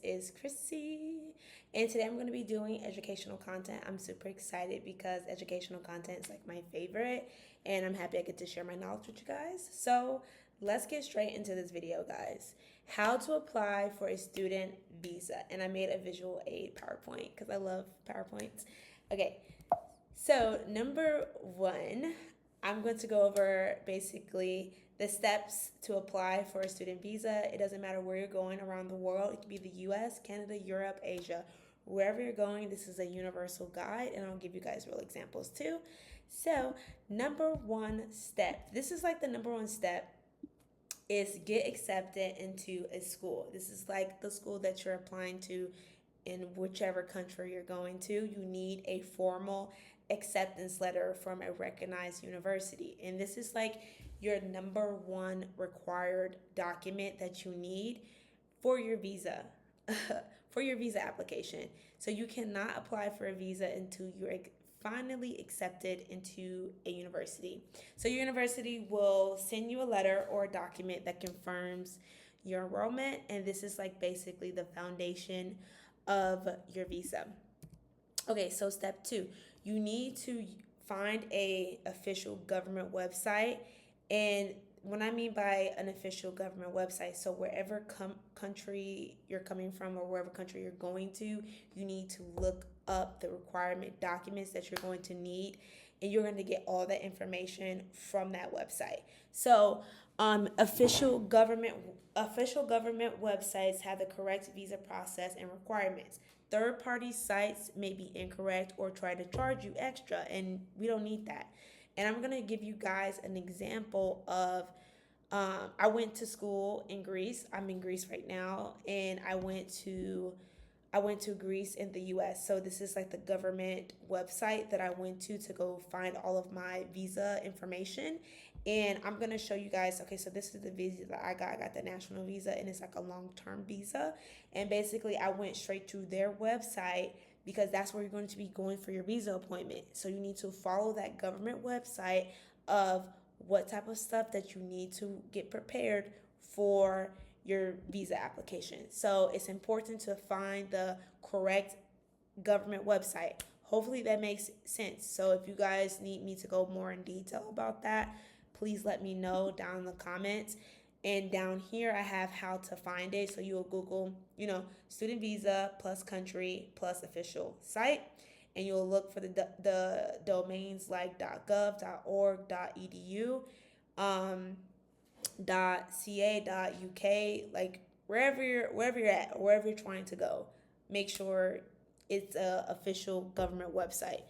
is Chrissy, and today I'm going to be doing educational content. I'm super excited because educational content is like my favorite, and I'm happy I get to share my knowledge with you guys. So let's get straight into this video, guys. How to apply for a student visa, and I made a visual aid PowerPoint because I love PowerPoints. Okay, so number one, I'm going to go over basically the steps to apply for a student visa. It doesn't matter where you're going around the world. It could be the US, Canada, Europe, Asia. Wherever you're going, this is a universal guide, and I'll give you guys real examples too. So, number one step. This is like the number one step is get accepted into a school. This is like the school that you're applying to in whichever country you're going to. You need a formal acceptance letter from a recognized university. And this is like your number one required document that you need for your visa. For your visa application. So you cannot apply for a visa until you're finally accepted into a university. So your university will send you a letter or a document that confirms your enrollment, and this is like basically the foundation of your visa. Okay, so step two, you need to find a official government website. And what I mean by an official government website, so wherever country you're coming from or wherever country you're going to, you need to look up the requirement documents that you're going to need, and you're going to get all that information from that website. So official government websites have the correct visa process and requirements. Third-party sites may be incorrect or try to charge you extra, and we don't need that. And I'm going to give you guys an example of I went to school in Greece. I'm in Greece right now, and I went to Greece in the US. So this is like the government website that I went to go find all of my visa information. And I'm going to show you guys, okay, so this is the visa that I got. I got the national visa, and it's like a long-term visa. And basically I went straight to their website because that's where you're going to be going for your visa appointment. So you need to follow that government website of what type of stuff that you need to get prepared for your visa application. So it's important to find the correct government website. Hopefully that makes sense. So if you guys need me to go more in detail about that, please let me know down in the comments. And down here, I have how to find it. So you'll Google, student visa plus country plus official site. And you'll look for the domains like .gov, .org, .edu, .ca.uk, like wherever you're at, or wherever you're trying to go. Make sure it's a official government website.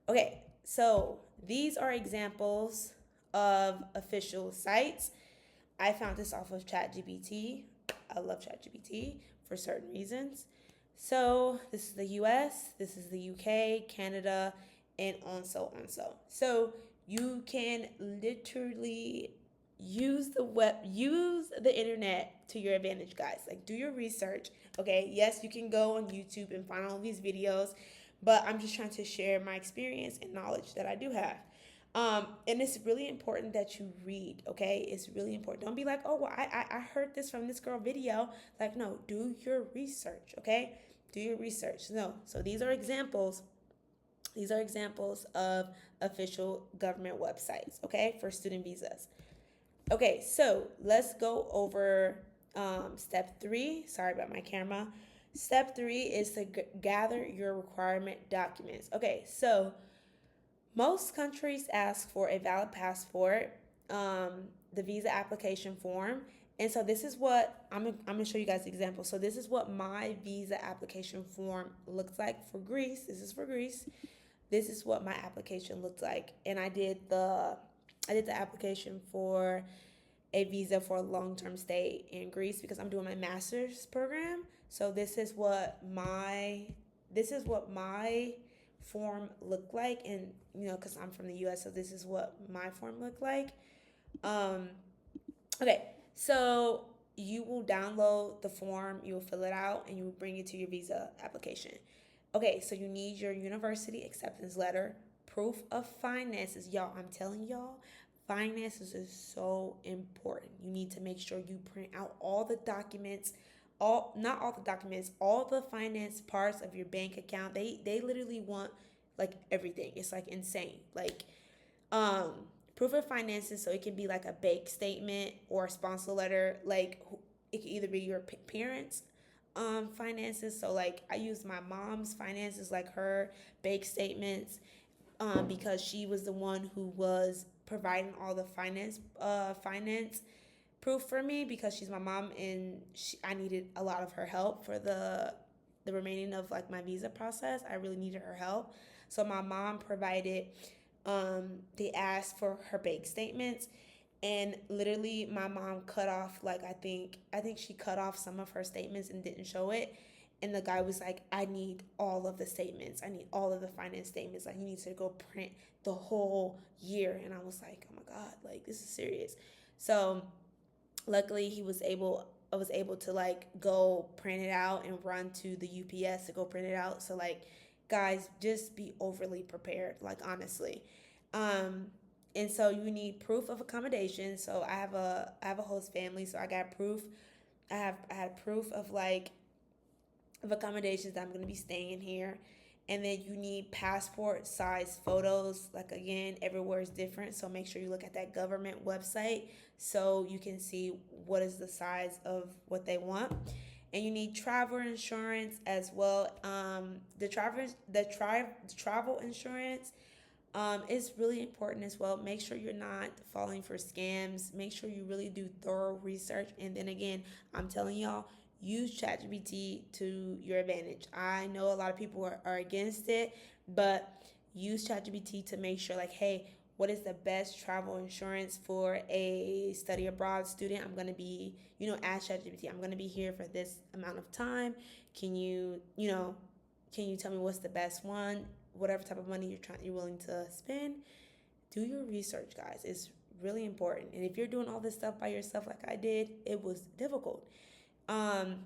Okay, so these are examples of official sites. I found this off of ChatGPT. I love ChatGPT for certain reasons. So this is the US, this is the UK, Canada, and on so. So you can literally use the internet to your advantage, guys. Like, do your research. Okay, yes, you can go on YouTube and find all these videos, but I'm just trying to share my experience and knowledge that I do have. And it's really important that you read, okay? It's really important. Don't be like, oh, well, I heard this from this girl video. Like, no, do your research, okay? Do your research. No, so these are examples. These are examples of official government websites, okay, for student visas. Okay, so let's go over step three. Sorry about my camera. Step three is to gather your requirement documents. Okay, so most countries ask for a valid passport, the visa application form. And so this is what I'm gonna show you guys an example. So this is what my visa application form looks like for Greece. This is for Greece. This is what my application looked like. And I did the application for a visa for a long-term stay in Greece because I'm doing my master's program. So this is what my form looked like, and because I'm from the US, so this is what my form looked like. Okay, so you will download the form, you will fill it out, and you will bring it to your visa application. Okay, so you need your university acceptance letter, proof of finances. Y'all, I'm telling y'all, finances is so important. You need to make sure you print out all the documents all, not all the documents, all the finance parts of your bank account. They literally want like everything. It's like insane. Like um proof of finances, so it can be like a bank statement or a sponsor letter. Like it can either be your parents finances. So like I use my mom's finances, like her bank statements, because she was the one who was providing all the finance proof for me, because she's my mom, and I needed a lot of her help for the remaining of like my visa process. I really needed her help, so my mom provided. They asked for her bank statements, and literally my mom cut off, like I think she cut off some of her statements and didn't show it. And the guy was like, I need all of the statements. I need all of the finance statements. Like, you need to go print the whole year. And I was like, oh my God, like, this is serious. So luckily I was able to like go print it out and run to the UPS to go print it out. So like, guys, just be overly prepared, like honestly. Um and so you need proof of accommodation. So I have a host family, so I got proof. I had proof of like of accommodations that I'm going to be staying in here. And then you need passport size photos. Like again, everywhere is different, so make sure you look at that government website so you can see what is the size of what they want. And you need travel insurance as well. The travel insurance is really important as well. Make sure you're not falling for scams. Make sure you really do thorough research. And then again, I'm telling y'all, use ChatGPT to your advantage. I know a lot of people are against it, but use ChatGPT to make sure, like, hey, what is the best travel insurance for a study abroad student? I'm going to be, ask ChatGPT, I'm going to be here for this amount of time. Can can you tell me what's the best one? Whatever type of money you're willing to spend, do your research, guys. It's really important. And if you're doing all this stuff by yourself, like I did, it was difficult. Um,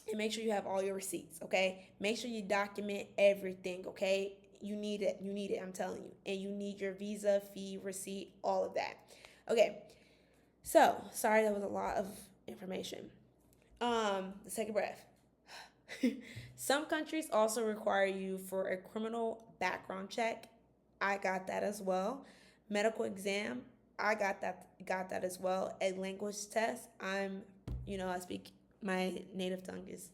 and make sure you have all your receipts, okay? Make sure you document everything, okay? You need it. You need it, I'm telling you. And you need your visa, fee, receipt, all of that. Okay. So, sorry, that was a lot of information. Let's take a breath. Some countries also require you for a criminal background check. I got that as well. Medical exam, I got that as well. A language test, I speak, my native tongue is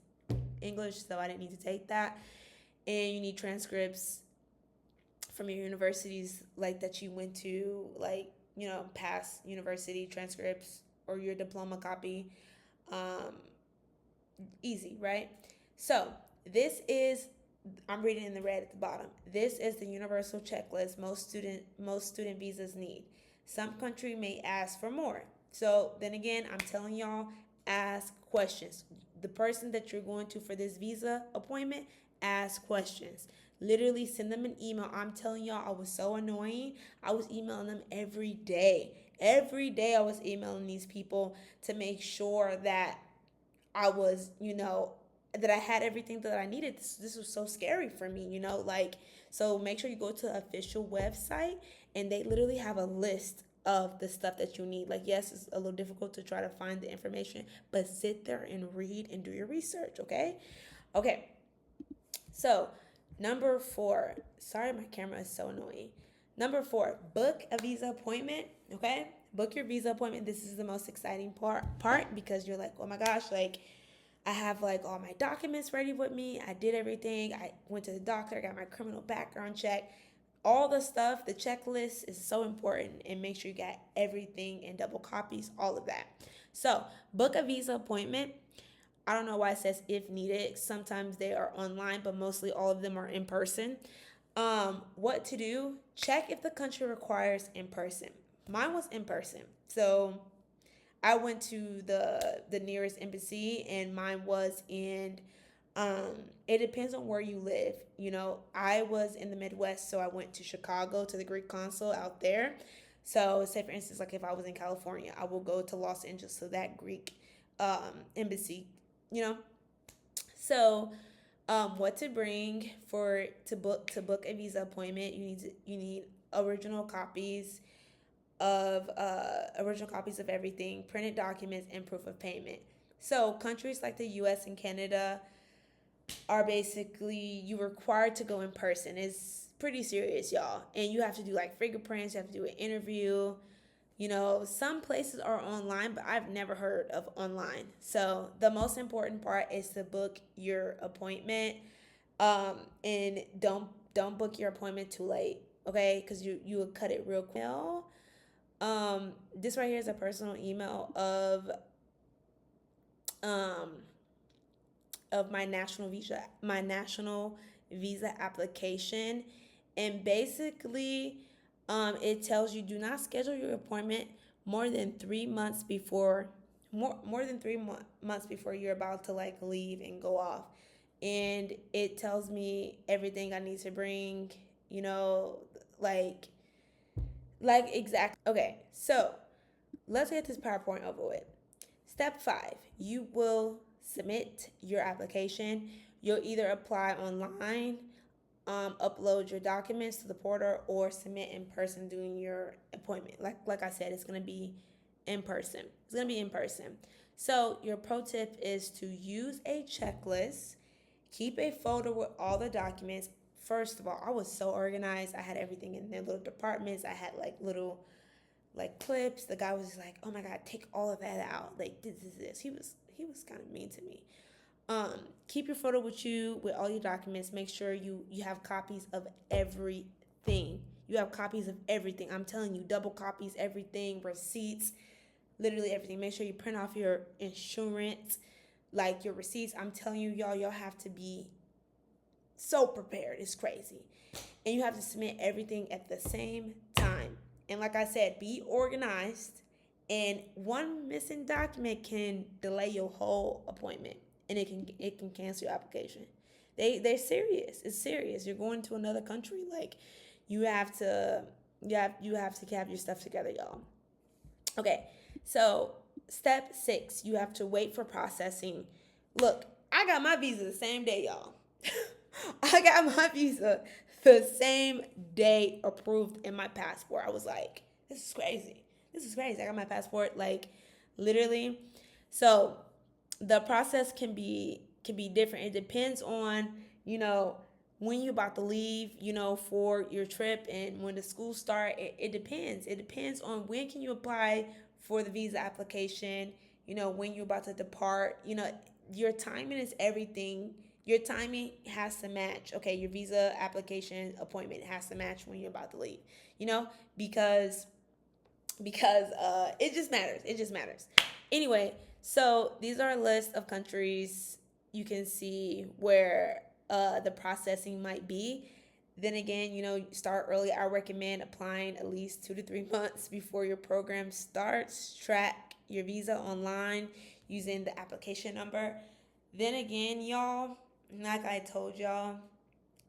English, so I didn't need to take that. And you need transcripts from your universities, like that you went to, like, past university transcripts or your diploma copy. Um, Easy, right? So this is, I'm reading in the red at the bottom. This is the universal checklist most student visas need. Some country may ask for more. So then again, I'm telling y'all, ask questions. The person that you're going to for this visa appointment, ask questions. Literally send them an email. I'm telling y'all, I was so annoying. I was emailing them every day. Every day I was emailing these people to make sure that I was, that I had everything that I needed. This was so scary for me, like, so make sure you go to the official website, and they literally have a list of the stuff that you need. Like, yes, it's a little difficult to try to find the information, but sit there and read and do your research, okay? Okay, so number 4, sorry, my camera is so annoying. Number 4, book a visa appointment, okay? Book your visa appointment. This is the most exciting part because you're like, oh my gosh, like, I have like all my documents ready with me. I did everything. I went to the doctor, I got my criminal background check. All the stuff, the checklist is so important, and make sure you got everything in double copies, all of that. So, book a visa appointment. I don't know why it says if needed. Sometimes they are online, but mostly all of them are in person. What to do? Check if the country requires in person. Mine was in person. So I went to the nearest embassy, and mine was in it depends on where you live. I was in the Midwest, so I went to Chicago to the Greek consul out there. So say for instance, like if I was in California, I will go to Los Angeles to that Greek embassy, you know. So what to bring for to book a visa appointment? You need original copies of everything, printed documents, and proof of payment. So countries like the US and Canada are basically you required to go in person. It's pretty serious, y'all. And you have to do like fingerprints, you have to do an interview. You know, some places are online, but I've never heard of online. So the most important part is to book your appointment. And don't book your appointment too late, okay? Because you will cut it real quick. This right here is a personal email um of my national visa application, and basically it tells you do not schedule your appointment more than 3 months before more than months before you're about to like leave and go off. And it tells me everything I need to bring, you know, like exactly. Okay, so let's get this PowerPoint over with. Step 5, you will submit your application. You'll either apply online, upload your documents to the portal, or submit in person during your appointment. Like I said, it's gonna be in person. It's gonna be in person. So your pro tip is to use a checklist. Keep a folder with all the documents. First of all, I was so organized. I had everything in their little departments. I had like little like clips. The guy was just like, "Oh my god, take all of that out." Like this. He was kind of mean to me. Keep your photo with you with all your documents. Make sure you have copies of everything. You have copies of everything. I'm telling you, double copies, everything, receipts, literally everything. Make sure you print off your insurance, like your receipts. I'm telling you, y'all have to be so prepared. It's crazy. And you have to submit everything at the same time. And like I said, be organized. And one missing document can delay your whole appointment, and it can cancel your application. They're serious. It's serious. You're going to another country. Like you have to have your stuff together, y'all. Okay, so step 6, you have to wait for processing. Look, I got my visa the same day, y'all. I got my visa the same day approved in my passport. I was like, this is crazy. This is crazy. I got my passport like literally. So the process can be different. It depends on, you know, when you're about to leave, you know, for your trip and when the school start. It depends. It depends on when can you apply for the visa application, you know, when you're about to depart. You know, your timing is everything. Your timing has to match. Okay, your visa application appointment has to match when you're about to leave. You know, because it just matters. It just matters. Anyway, so these are a list of countries you can see where the processing might be. Then again, you know, start early. I recommend applying at least 2 to 3 months before your program starts. Track your visa online using the application number. Then again, y'all, like I told y'all,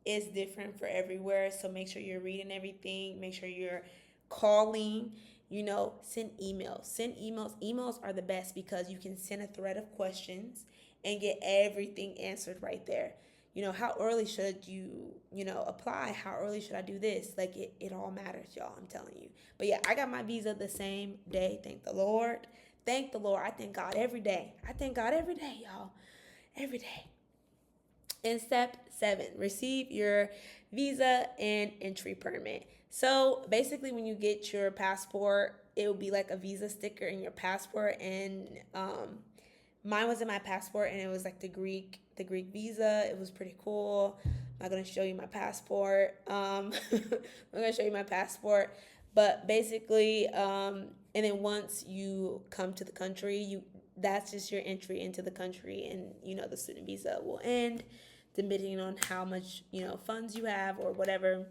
it's different for everywhere. So make sure you're reading everything. Make sure you're calling. You know, send emails. Send emails. Emails are the best because you can send a thread of questions and get everything answered right there. You know, how early should you apply? How early should I do this? Like, it all matters, y'all. I'm telling you. But yeah, I got my visa the same day. Thank the Lord. Thank the Lord. I thank God every day. I thank God every day, y'all. Every day. In step 7, receive your visa and entry permit. So basically, when you get your passport, it will be like a visa sticker in your passport, and mine was in my passport, and it was like the Greek visa. It was pretty cool. I'm not gonna show you my passport. I'm gonna show you my passport, but basically, and then once you come to the country, that's just your entry into the country, and you know the student visa will end depending on how much funds you have or whatever.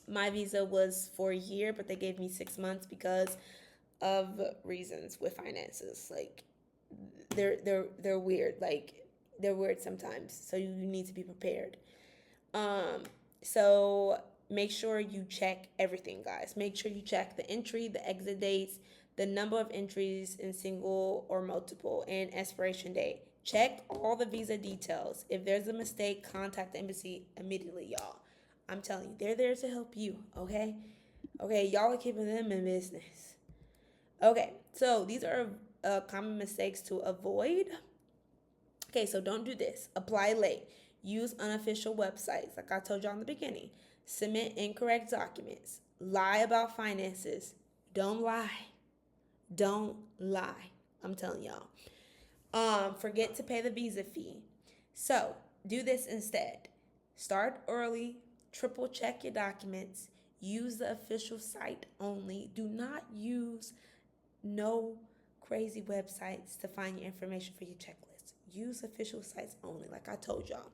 My visa was for a year, but they gave me 6 months because of reasons with finances. Like they're weird. Like they're weird sometimes, so you need to be prepared. So make sure you check everything, guys. Make sure you check the entry, the exit dates, the number of entries in single or multiple, and expiration date. Check all the visa details. If there's a mistake, contact the embassy immediately, y'all. I'm telling you, they're there to help you, okay? Okay, y'all are keeping them in business. Okay, so these are common mistakes to avoid. Okay, so don't do this. Apply late. Use unofficial websites, like I told y'all in the beginning. Submit incorrect documents. Lie about finances. Don't lie. Don't lie. I'm telling y'all. Forget to pay the visa fee. So do this instead. Start early. Triple check your documents. Use the official site only. Do not use no crazy websites to find your information for your checklist. Use official sites only, like I told y'all.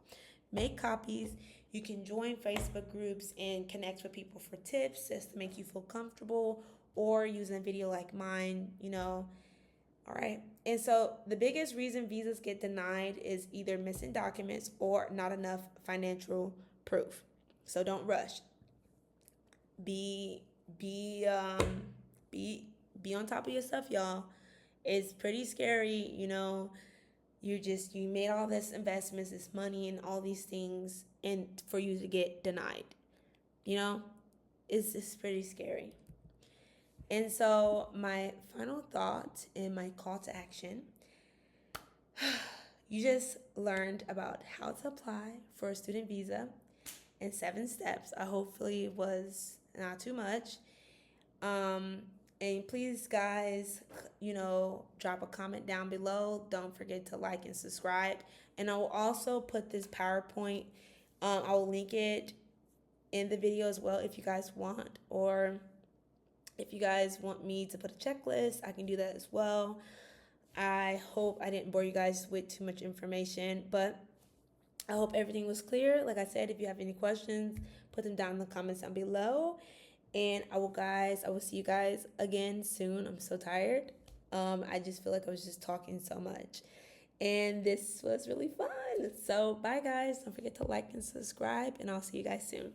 Make copies. You can join Facebook groups and connect with people for tips just to make you feel comfortable, or using a video like mine, All right. And so the biggest reason visas get denied is either missing documents or not enough financial proof. So don't rush. Be be um be on top of your stuff, y'all. It's pretty scary, you made all this investments, this money and all these things, and for you to get denied. You know, it's pretty scary. And so my final thought and my call to action, you just learned about how to apply for a student visa in 7 steps. I hopefully it was not too much. And please, guys, drop a comment down below. Don't forget to like and subscribe. And I will also put this PowerPoint, I will link it in the video as well if you guys want. Or if you guys want me to put a checklist, I can do that as well. I hope I didn't bore you guys with too much information, but I hope everything was clear. Like I said, if you have any questions, put them down in the comments down below. And I will see you guys again soon. I'm so tired. I just feel like I was just talking so much. And this was really fun. So bye guys. Don't forget to like and subscribe, and I'll see you guys soon.